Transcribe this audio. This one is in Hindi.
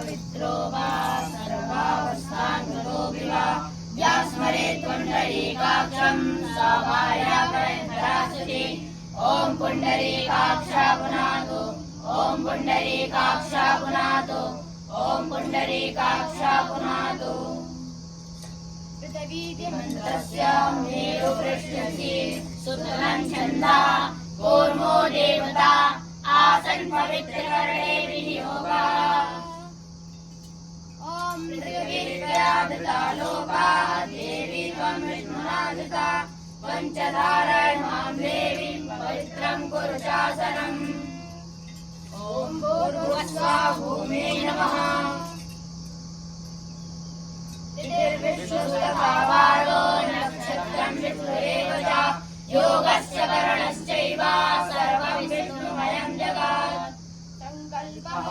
पवित्रो वा सर्वावस्थान्तो वा या स्मरेत् पुण्डरीकाक्षं सा भार्यापरन्तरासुते। ॐ पुण्डरीकाक्षा पुनातु ॐ पुण्डरीकाक्षा पुनातु ॐ पुण्डरीकाक्षा पुनातु। पृथ्वीमन्त्रस्य मेरुपृष्ठस्य सुतलं छन्दा कूर्मो देवता आसन् पवित्रकर्णे विनियोगा। ॐ पृथिवीर्या दत्ता लोका देवी त्वं विष्णुना दत्ता पञ्चधारय मां देवी पवित्रं कुरु शासनम्। ॐ भूर्भुवस्सुः भूमे नमः। तिथिर्विश्वस्तथावारो नक्षत्रं विष्णुरेव च योगस्य करणश्चैव सर्वं विष्णुमयं जगत्। संकल्पः